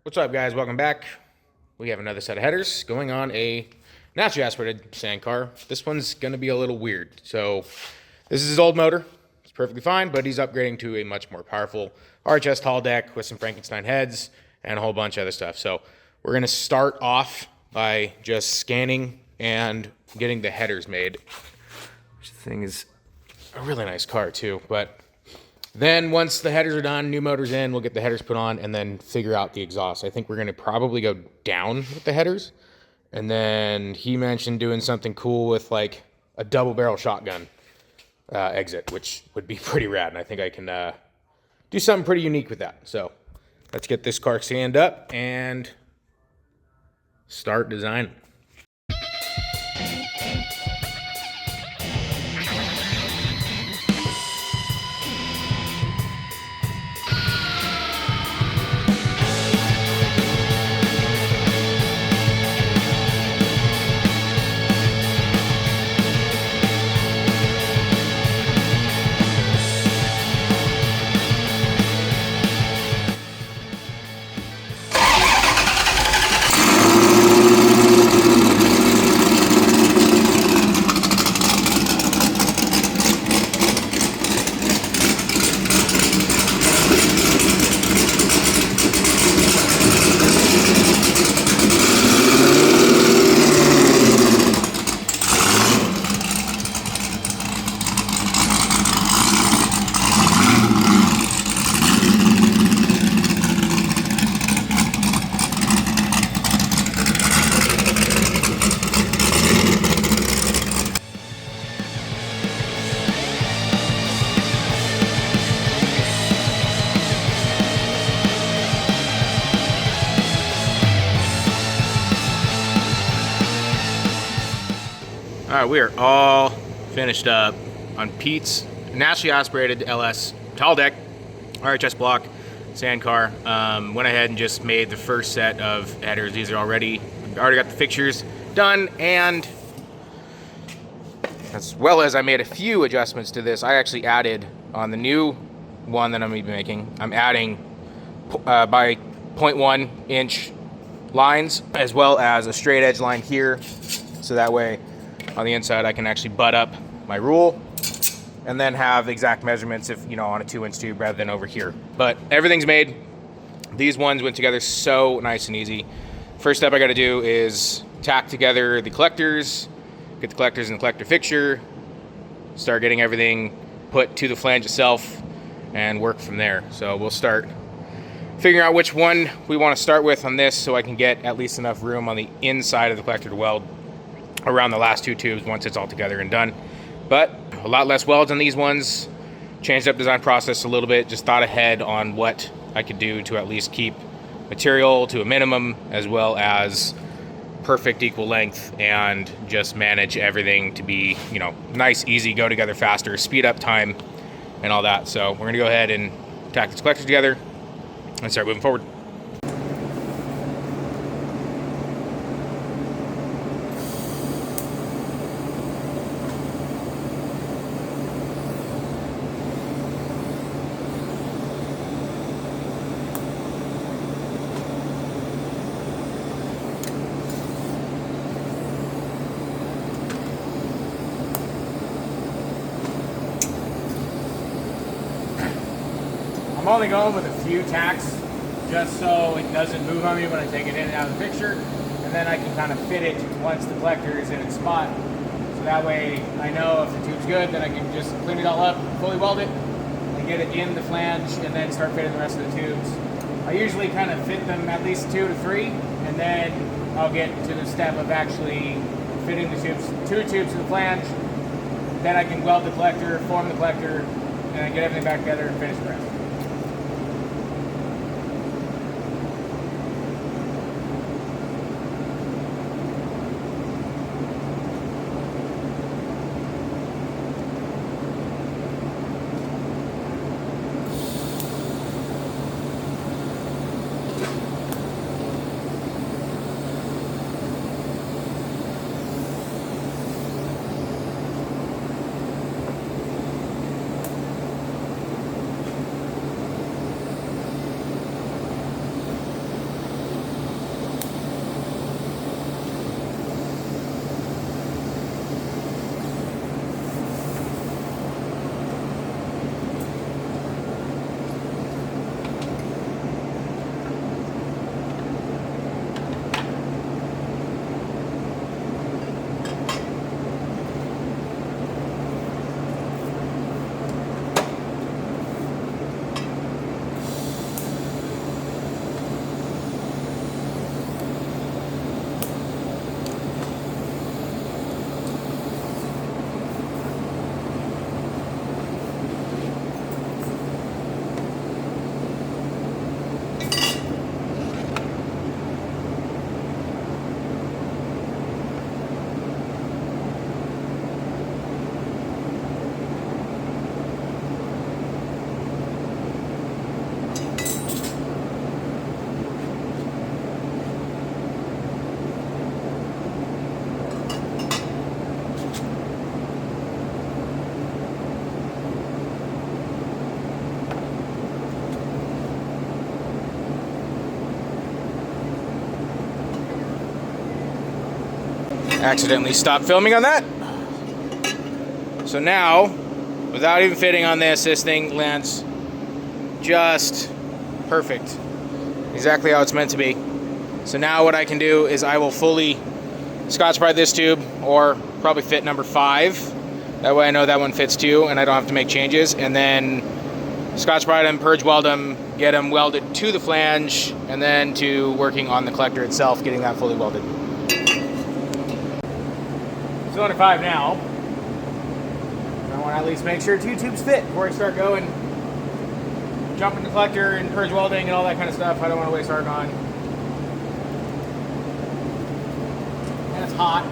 What's up, guys? Welcome back. We have another set of headers going on a naturally aspirated sand car. This one's going to be a little weird. So this is his old motor. It's perfectly fine, but he's upgrading to a much more powerful RHS tall deck with some Frankenstein heads and a whole bunch of other stuff. So we're going to start off by just scanning and getting the headers made. This thing is a really nice car too, but then once the headers are done, new motor's in, we'll get the headers put on and then figure out the exhaust. I think we're going to probably go down with the headers. And then he mentioned doing something cool with like a double barrel shotgun exit, which would be pretty rad. And I think I can do something pretty unique with that. So let's get this car sand up and start designing. All right, we are all finished up on Pete's naturally aspirated LS tall deck, RHS block, sand car. Went ahead and just made the first set of headers. These are already got the fixtures done, and as well as I made a few adjustments to this. I actually added on the new one that I'm going to be making, I'm adding by 0.1 inch lines, as well as a straight edge line here, so that way on the inside I can actually butt up my rule and then have exact measurements if, you know, on a 2-inch tube rather than over here. But everything's made. These ones went together so nice and easy. First step I got to do is tack together the collectors, get the collectors in the collector fixture, start getting everything put to the flange itself, and work from there. So we'll start figuring out which one we want to start with on this, so I can get at least enough room on the inside of the collector to weld around the last two tubes once it's all together and done. But a lot less welds on these ones. Changed up design process a little bit, just thought ahead on what I could do to at least keep material to a minimum, as well as perfect equal length, and just manage everything to be, you know, nice, easy, go together faster, speed up time and all that. So we're gonna go ahead and tack this collector together and start moving forward. I'm only going with a few tacks just so it doesn't move on me when I take it in and out of the picture, and then I can kind of fit it once the collector is in its spot. So that way I know if the tube's good, then I can just clean it all up, fully weld it, and get it in the flange, and then start fitting the rest of the tubes. I usually kind of fit them at least 2 to 3, and then I'll get to the step of actually fitting the tubes, 2 tubes to the flange. Then I can weld the collector, form the collector, and then get everything back together and finish the rest. Accidentally stopped filming on that. So now, without even fitting on this thing lands just perfect. Exactly how it's meant to be. So now what I can do is I will fully Scotch-Brite this tube, or probably fit number 5. That way I know that one fits too, and I don't have to make changes. And then Scotch-Brite them, purge weld them, get them welded to the flange, and then to working on the collector itself, getting that fully welded. Cylinder 5 now. I want to at least make sure 2 tubes fit before I start going. Jumping the collector and purge welding and all that kind of stuff. I don't want to waste argon. And it's hot.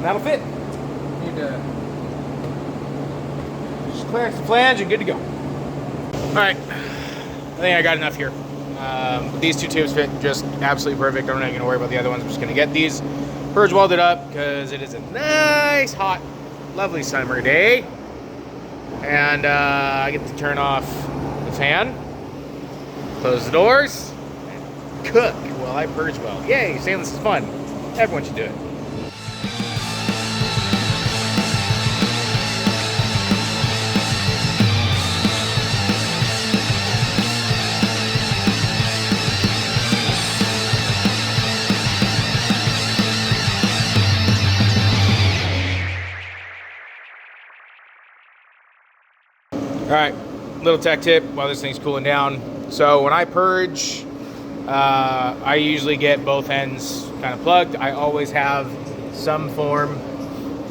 That'll fit. Need to just clearance the flange and good to go. All right, I think I got enough here. These 2 tubes fit just absolutely perfect. I'm not even gonna worry about the other ones. I'm just gonna get these purge welded up because it is a nice, hot, lovely summer day. And I get to turn off the fan, close the doors, and cook while I purge weld. Yay, stainless is fun. Everyone should do it. All right, little tech tip while this thing's cooling down. So when I purge, I usually get both ends kind of plugged. I always have some form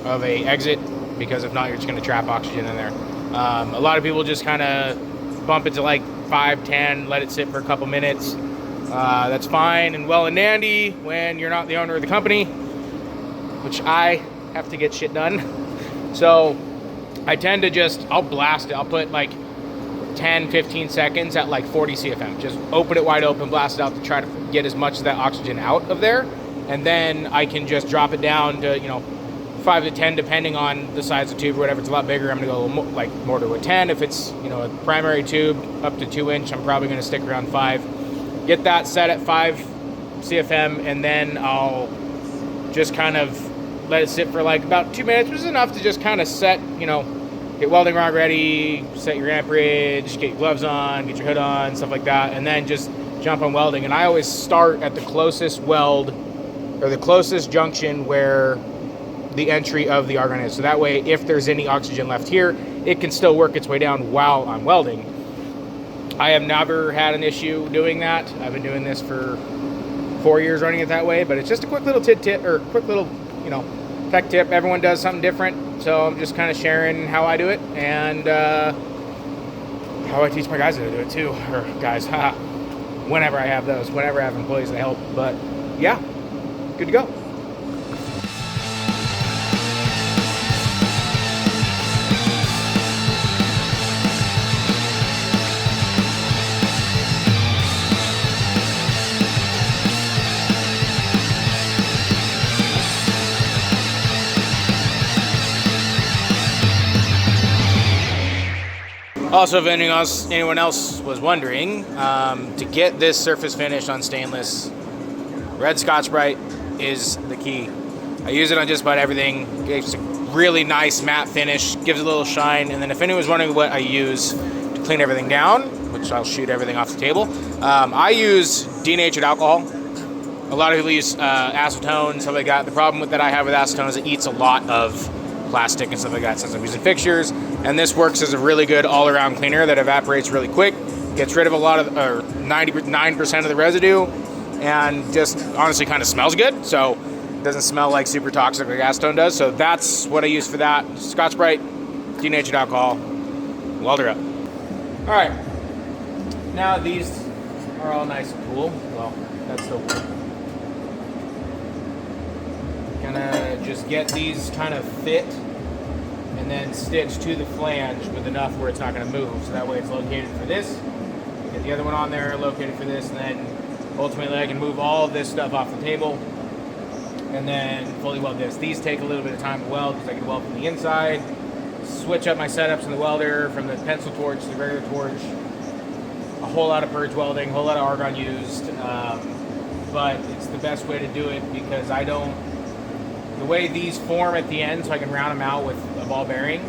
of a exit because if not, you're just going to trap oxygen in there. A lot of people just kind of bump it to like 5, 10, let it sit for a couple minutes. That's fine and well and dandy when you're not the owner of the company. which I have to get shit done. So I tend to just, I'll blast it. I'll put like 10, 15 seconds at like 40 CFM. Just open it wide open, blast it out to try to get as much of that oxygen out of there. And then I can just drop it down to, you know, 5 to 10, depending on the size of the tube or whatever. If it's a lot bigger, I'm gonna go like more to a 10. If it's, you know, a primary tube up to 2 inch, I'm probably gonna stick around 5. Get that set at 5 CFM, and then I'll just kind of let it sit for like about 2 minutes, which is enough to just kind of set, you know, get welding rod ready, set your amperage, get your gloves on, get your hood on, stuff like that, and then just jump on welding. And I always start at the closest weld or the closest junction where the entry of the argon is. So that way, if there's any oxygen left here, it can still work its way down while I'm welding. I have never had an issue doing that. I've been doing this for 4 years running it that way, but it's just a quick little tidbit, or quick little, you know, tech tip. Everyone does something different, so I'm just kind of sharing how I do it and how I teach my guys how to do it too, or guys, whenever I have those, whenever I have employees that help. But yeah, good to go. Also, if anyone else was wondering, to get this surface finish on stainless, red Scotch-Brite is the key. I use it on just about everything. It's a really nice matte finish, gives it a little shine. And then if anyone was wondering what I use to clean everything down, which I'll shoot everything off the table, I use denatured alcohol. A lot of people use acetone, stuff like that. The problem that I have with acetone is it eats a lot of plastic and stuff like that since I'm using fixtures. And this works as a really good all-around cleaner that evaporates really quick, gets rid of a lot of, or 99% of the residue, and just honestly kind of smells good. So it doesn't smell like super toxic like acetone does. So that's what I use for that. Scotch-Brite, denatured alcohol, welder up. All right, now these are all nice and cool. Well, that's still cool. Gonna just get these kind of fit and then stitch to the flange with enough where it's not going to move. So that way it's located for this. Get the other one on there, located for this, and then ultimately I can move all of this stuff off the table and then fully weld this. These take a little bit of time to weld because I can weld from the inside, switch up my setups in the welder from the pencil torch to the regular torch. A whole lot of purge welding, a whole lot of argon used, but it's the best way to do it because I don't, the way these form at the end, so I can round them out with a ball bearing,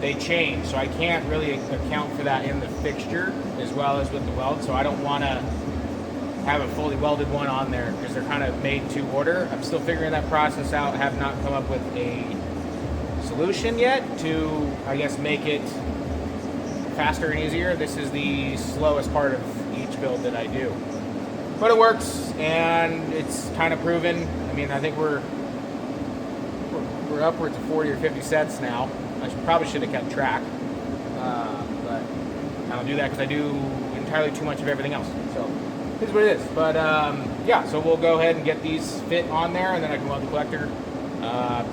they change. So I can't really account for that in the fixture as well as with the weld. So I don't want to have a fully welded one on there because they're kind of made to order. I'm still figuring that process out. Have not come up with a solution yet to, I guess, make it faster and easier. This is the slowest part of each build that I do. But it works and it's kind of proven. I mean, I think we're upwards of 40 or 50 sets now. Probably should have kept track, but I don't do that because I do entirely too much of everything else. So this is what it is. But yeah, so we'll go ahead and get these fit on there, and then I can weld the collector.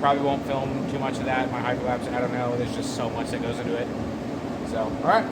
Probably won't film too much of that. My hyperlapse, I don't know. There's just so much that goes into it. So, all right.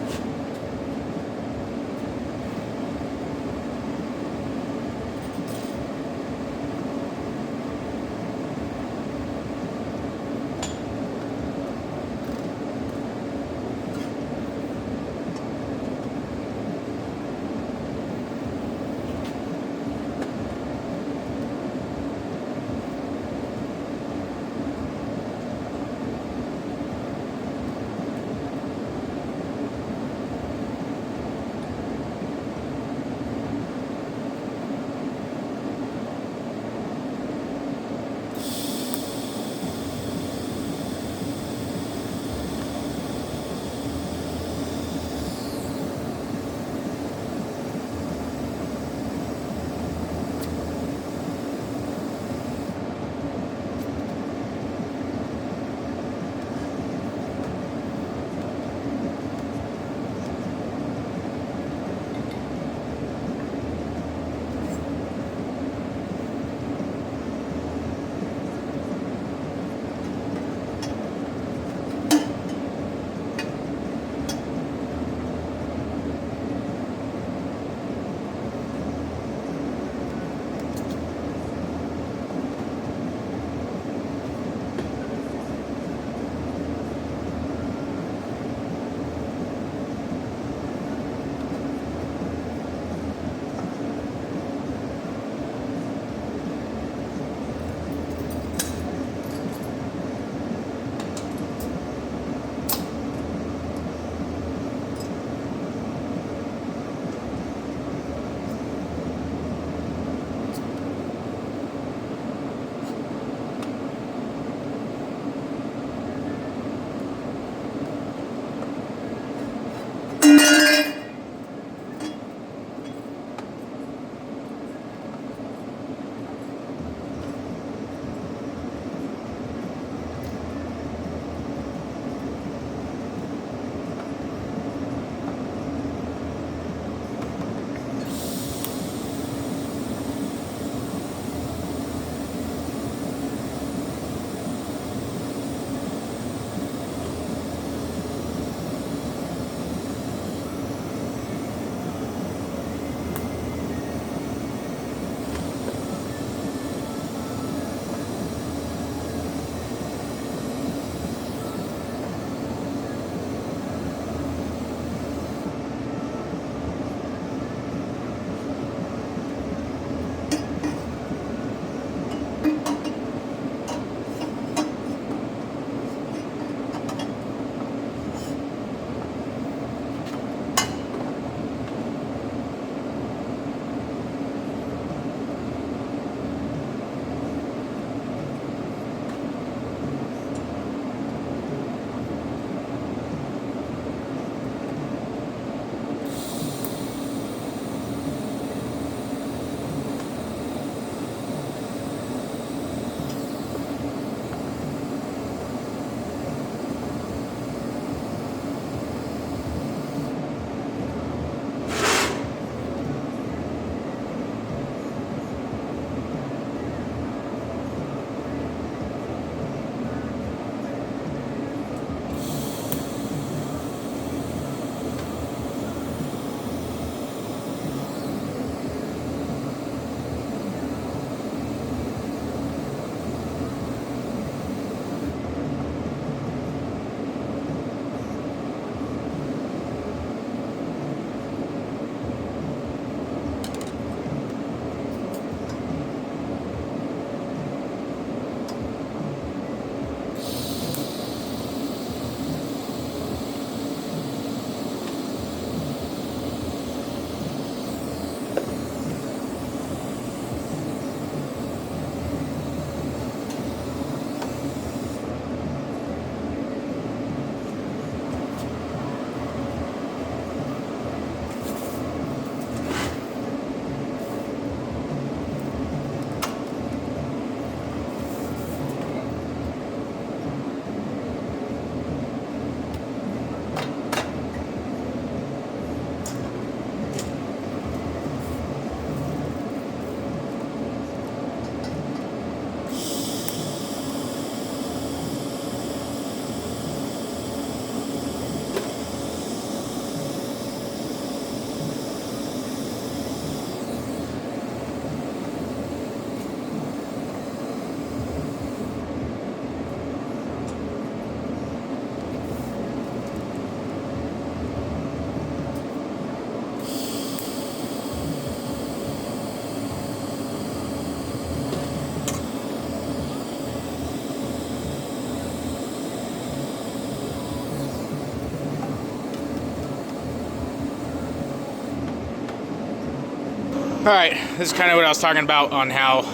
Alright, this is kind of what I was talking about on how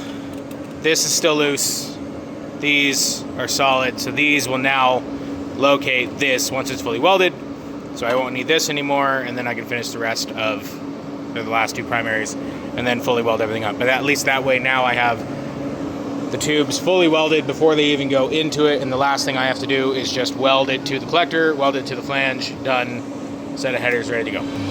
this is still loose. These are solid, so these will now locate this once it's fully welded. So I won't need this anymore, and then I can finish the rest of the last two primaries and then fully weld everything up. But at least that way now I have the tubes fully welded before they even go into it, and the last thing I have to do is just weld it to the collector, weld it to the flange, done, set of headers ready to go.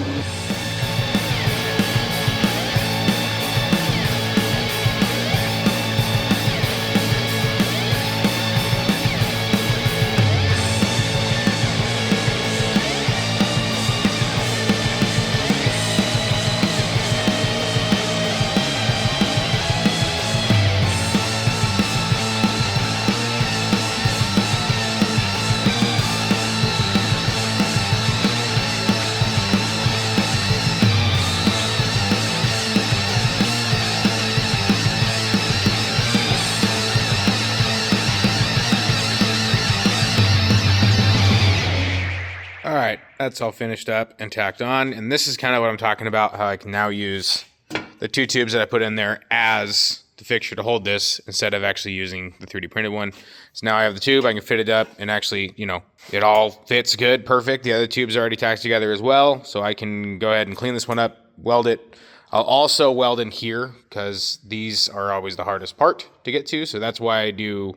All right, that's all finished up and tacked on. And this is kind of what I'm talking about, how I can now use the two tubes that I put in there as the fixture to hold this instead of actually using the 3D printed one. So now I have the tube, I can fit it up, and actually, you know, it all fits good, perfect. The other tubes are already tacked together as well, so I can go ahead and clean this one up, weld it. I'll also weld in here because these are always the hardest part to get to, so that's why I do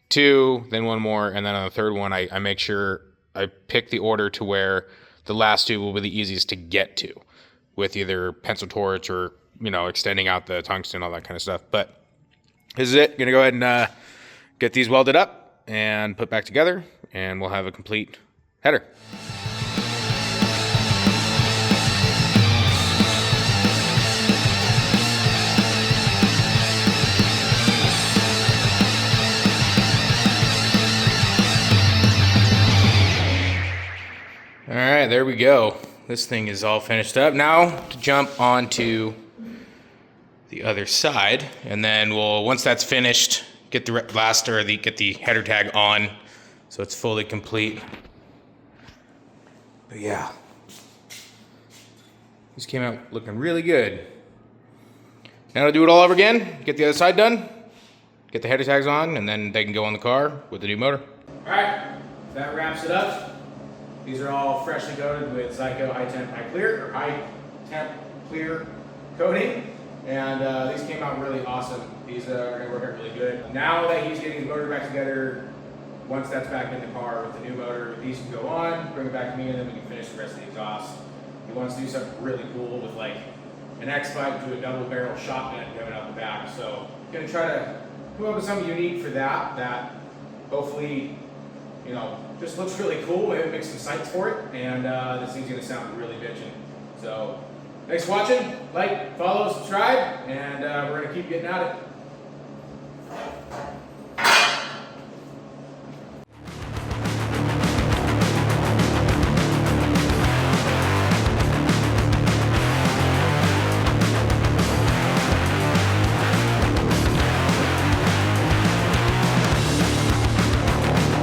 two, then one more, and then on the third one I make sure I pick the order to where the last tube will be the easiest to get to with either pencil torch or, you know, extending out the tungsten, all that kind of stuff. But this is it. Gonna go ahead and get these welded up and put back together, and we'll have a complete header. All right, there we go. This thing is all finished up. Now to jump onto the other side, and then we'll, once that's finished, get the last, or get the header tag on so it's fully complete. But yeah, these came out looking really good. Now to do it all over again, get the other side done, get the header tags on, and then they can go on the car with the new motor. All right, that wraps it up. These are all freshly coated with Zyco high temp clear coating, and these came out really awesome. These are gonna work out really good. Now that he's getting his motor back together, once that's back in the car with the new motor, these can go on, bring it back to me, and then we can finish the rest of the exhaust. He wants to do something really cool with like an X-pipe to a double barrel shotgun coming out the back. So gonna try to come up with something unique for that hopefully, you know, just looks really cool. We haven't mixed some sights for it, and this thing's gonna sound really bitchin'. So, thanks for watching. Like, follow, subscribe, and we're gonna keep getting at it.